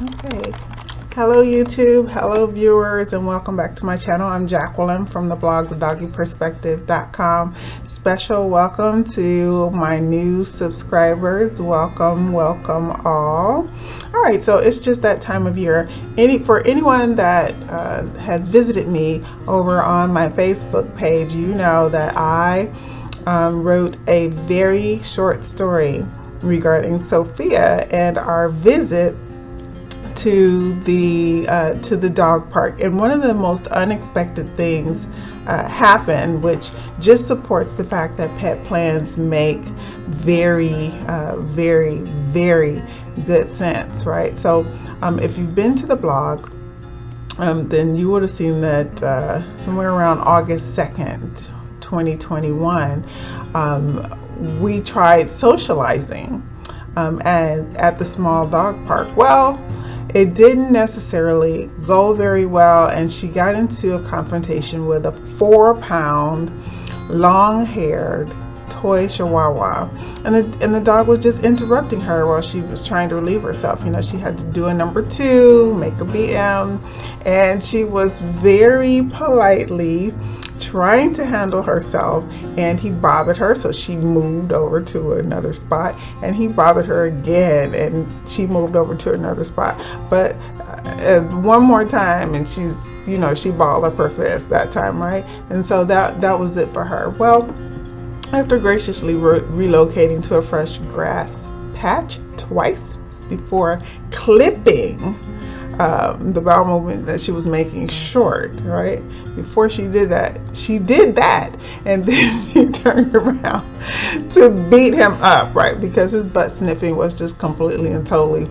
Okay. Hello YouTube, hello viewers, and welcome back to my channel. I'm Jacquelyn from the blog thedoggyperspective.com. Special welcome to my new subscribers. Welcome, welcome all. Alright, so it's just that time of year. For anyone that has visited me over on my Facebook page, you know that I wrote a very short story regarding Sophia and our visit to the dog park, and one of the most unexpected things happened, which just supports the fact that pet plans make very good sense, right? So if you've been to the blog, then you would have seen that somewhere around August 2nd 2021 we tried socializing and at the small dog park. Well, it didn't necessarily go very well, and she got into a confrontation with a 4-pound long-haired toy Chihuahua, and the dog was just interrupting her while she was trying to relieve herself. You know, she had to do a number 2, make a BM, and she was very politely trying to handle herself, and he bothered her, so she moved over to another spot, and he bothered her again, and she moved over to another spot. But one more time, and she balled up her fist that time, right? And so that was it for her. Well, after graciously relocating to a fresh grass patch twice before clipping the bowel movement that she was making short, right? Before she did that, and then she turned around to beat him up, right? Because his butt sniffing was just completely and totally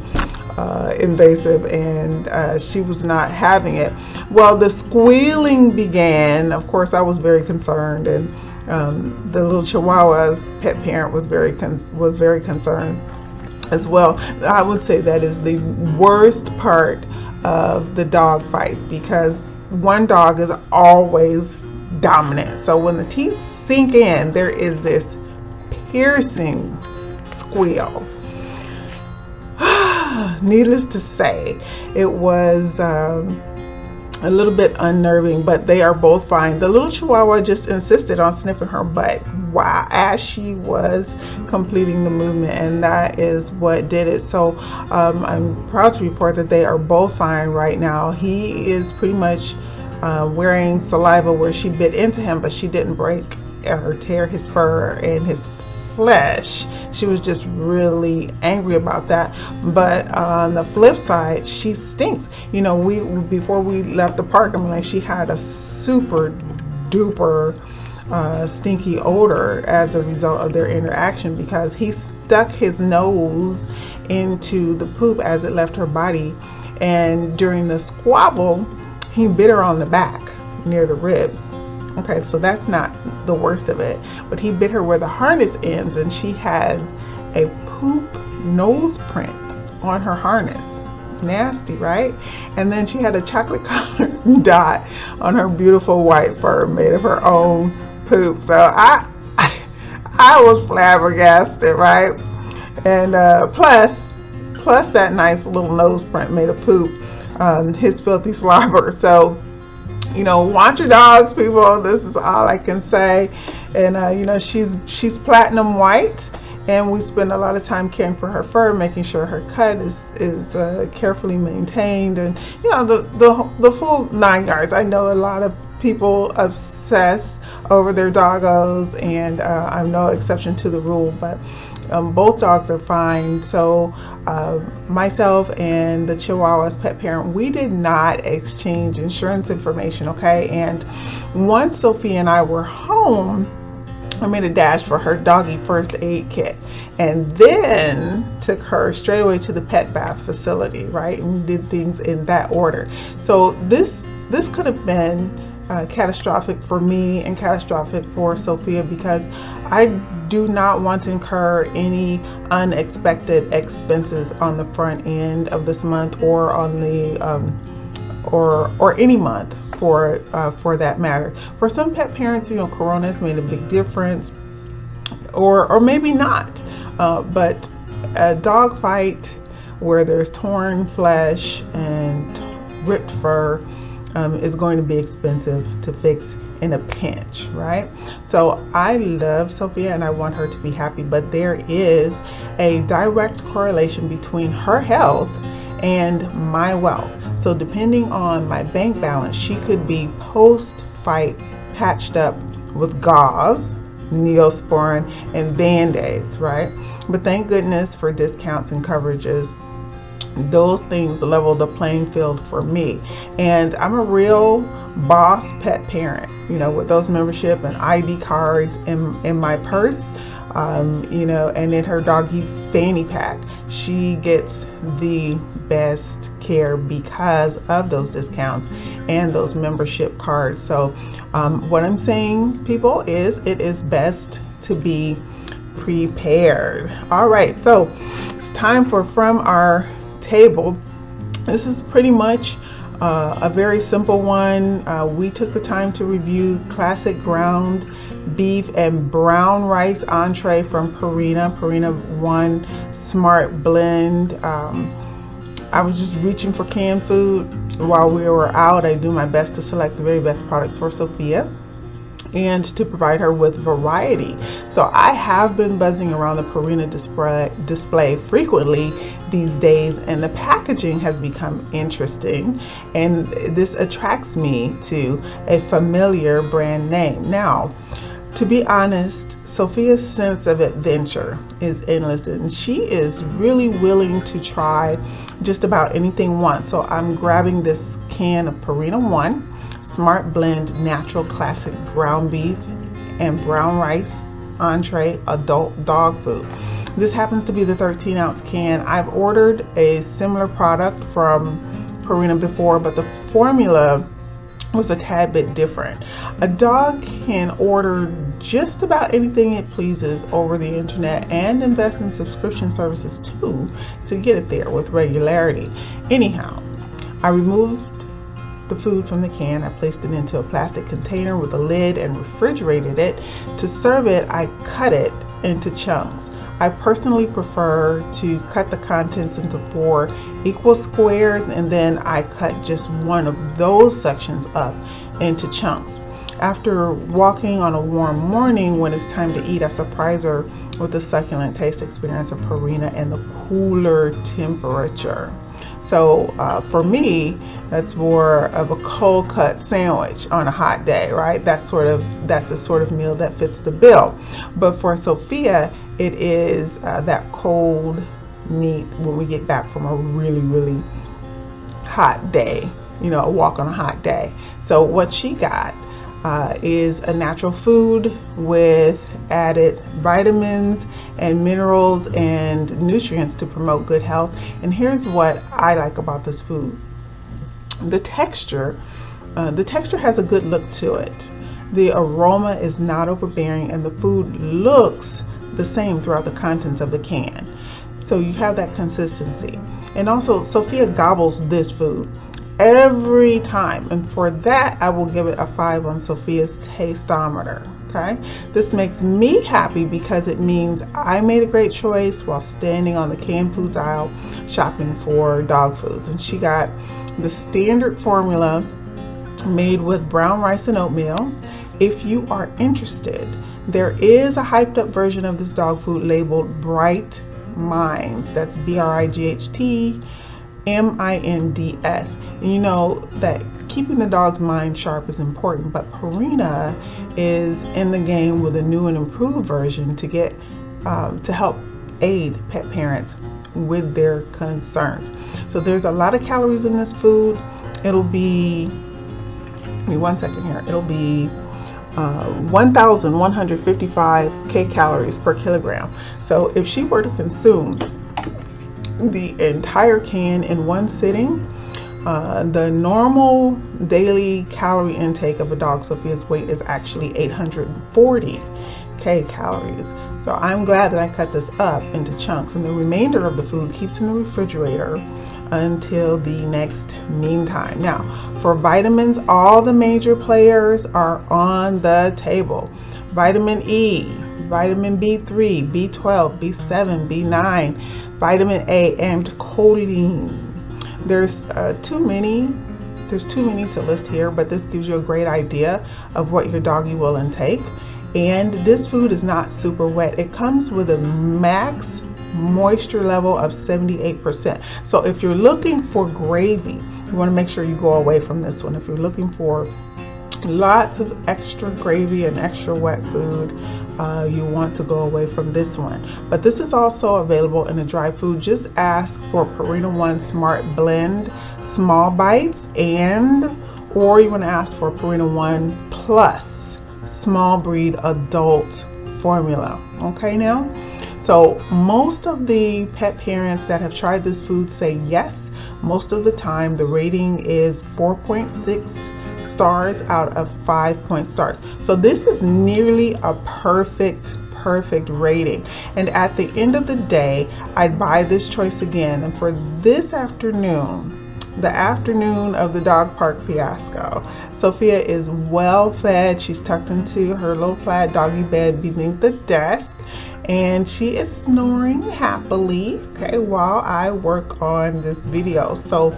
invasive, and she was not having it. Well, the squealing began. Of course, I was very concerned, and the little Chihuahua's pet parent was very concerned as well. I would say that is the worst part of the dog fights, because one dog is always dominant. So when the teeth sink in, there is this piercing squeal. Needless to say, it was a little bit unnerving, but they are both fine. The little Chihuahua just insisted on sniffing her butt as she was completing the movement, and that is what did it. So I'm proud to report that they are both fine right now. He is pretty much wearing saliva where she bit into him, but she didn't break or tear his fur and his flesh. She was just really angry about that. But on the flip side, she stinks. You know, before we left the park, I mean, like, she had a super duper stinky odor as a result of their interaction, because he stuck his nose into the poop as it left her body, and during the squabble he bit her on the back near the ribs. Okay, so that's not the worst of it, but he bit her where the harness ends, and she has a poop nose print on her harness. Nasty, right? And then she had a chocolate colored dot on her beautiful white fur made of her own poop. So I was flabbergasted, right? And plus that nice little nose print made of poop, his filthy slobber. So, you know, watch your dogs, people. This is all I can say. And you know, she's platinum white, and we spend a lot of time caring for her fur, making sure her cut is carefully maintained, and you know, the full 9 yards. I know a lot of people obsess over their doggos, and I'm no exception to the rule, but both dogs are fine. So myself and the Chihuahua's pet parent, we did not exchange insurance information, okay? And once Sophia and I were home, I made a dash for her doggy first aid kit, and then took her straight away to the pet bath facility, right? And we did things in that order. So this could have been catastrophic for me and catastrophic for Sophia, because I do not want to incur any unexpected expenses on the front end of this month, or on the or any month for that matter. For some pet parents, you know, Corona has made a big difference, or maybe not. But a dog fight where there's torn flesh and ripped fur, is going to be expensive to fix in a pinch, right? So I love Sophia and I want her to be happy, but there is a direct correlation between her health and my wealth. So depending on my bank balance, she could be post-fight patched up with gauze, Neosporin, and Band-Aids, right? But thank goodness for discounts and coverages. Those things level the playing field for me. And I'm a real boss pet parent, you know, with those membership and ID cards in my purse, you know, and in her doggy fanny pack. She gets the best care because of those discounts and those membership cards. So what I'm saying, people, is it is best to be prepared. All right, so it's time for From Our Table. This is pretty much a very simple one. We took the time to review classic ground beef and brown rice entree from Purina 1 SmartBlend. I was just reaching for canned food while we were out. I do my best to select the very best products for Sophia and to provide her with variety. So I have been buzzing around the Purina display frequently these days, and the packaging has become interesting, and this attracts me to a familiar brand name. Now, to be honest, Sophia's sense of adventure is endless, and she is really willing to try just about anything once. So I'm grabbing this can of Purina 1 SmartBlend Natural Classic Ground Beef and Brown Rice Entree Adult Dog Food. This happens to be the 13-ounce can. I've ordered a similar product from Purina before, but the formula was a tad bit different. A dog can order just about anything it pleases over the internet and invest in subscription services too to get it there with regularity. Anyhow, I removed the food from the can. I placed it into a plastic container with a lid and refrigerated it. To serve it, I cut it into chunks. I personally prefer to cut the contents into 4 equal squares, and then I cut just one of those sections up into chunks. After walking on a warm morning when it's time to eat, I surprise her with the succulent taste experience of Purina and the cooler temperature. So for me, that's more of a cold cut sandwich on a hot day, right? That's the sort of meal that fits the bill. But for Sophia, it is that cold meat when we get back from a really, really hot day, you know, a walk on a hot day. So what she got is a natural food with added vitamins and minerals and nutrients to promote good health. And here's what I like about this food. The texture has a good look to it. The aroma is not overbearing, and the food looks the same throughout the contents of the can. So you have that consistency. And also, Sophia gobbles this food every time, and for that I will give it a 5 on Sophia's tasteometer. Okay, this makes me happy because it means I made a great choice while standing on the canned foods aisle shopping for dog foods. And she got the standard formula made with brown rice and oatmeal. If you are interested, there is a hyped up version of this dog food labeled Bright Minds. That's BRIGHT MINDS. And you know that keeping the dog's mind sharp is important, but Purina is in the game with a new and improved version to get to help aid pet parents with their concerns. So there's a lot of calories in this food. It'll be, give me 1 second here, it'll be 1,155 kcals per kilogram. So if she were to consume the entire can in one sitting, the normal daily calorie intake of a dog Sophia's weight is actually 840 kcals. So I'm glad that I cut this up into chunks, and the remainder of the food keeps in the refrigerator until the next meantime. Now, for vitamins, all the major players are on the table. Vitamin E, vitamin B3, B12, B7, B9, vitamin A, and choline. There's too many to list here, but this gives you a great idea of what your doggy will intake. And this food is not super wet. It comes with a max moisture level of 78%. So if you're looking for gravy, you want to make sure you go away from this one. If you're looking for lots of extra gravy and extra wet food, you want to go away from this one. But this is also available in a dry food. Just ask for Purina 1 SmartBlend small bites, or you want to ask for Purina 1 Plus small breed adult formula. Okay, now, so most of the pet parents that have tried this food say yes. Most of the time the rating is 4.6 stars out of 5 stars. So this is nearly a perfect rating. And at the end of the day, I'd buy this choice again. And for this afternoon, the afternoon of the dog park fiasco, Sophia is well fed. She's tucked into her little plaid doggy bed beneath the desk, and she is snoring happily, okay, while I work on this video. So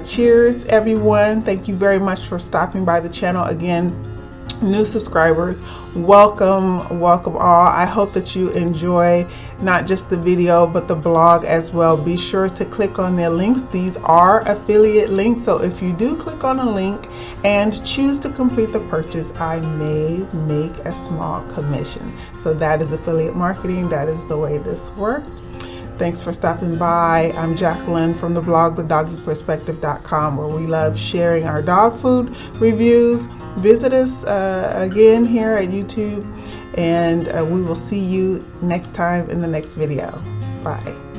cheers everyone. Thank you very much for stopping by the channel. Again, new subscribers, welcome all. I hope that you enjoy not just the video but the blog as well. Be sure to click on their links. These are affiliate links, so if you do click on a link and choose to complete the purchase, I may make a small commission. So that is affiliate marketing. That is the way this works. Thanks for stopping by. I'm Jacquelyn from the blog thedoggyperspective.com, where we love sharing our dog food reviews. Visit us again here at YouTube, and we will see you next time in the next video. Bye.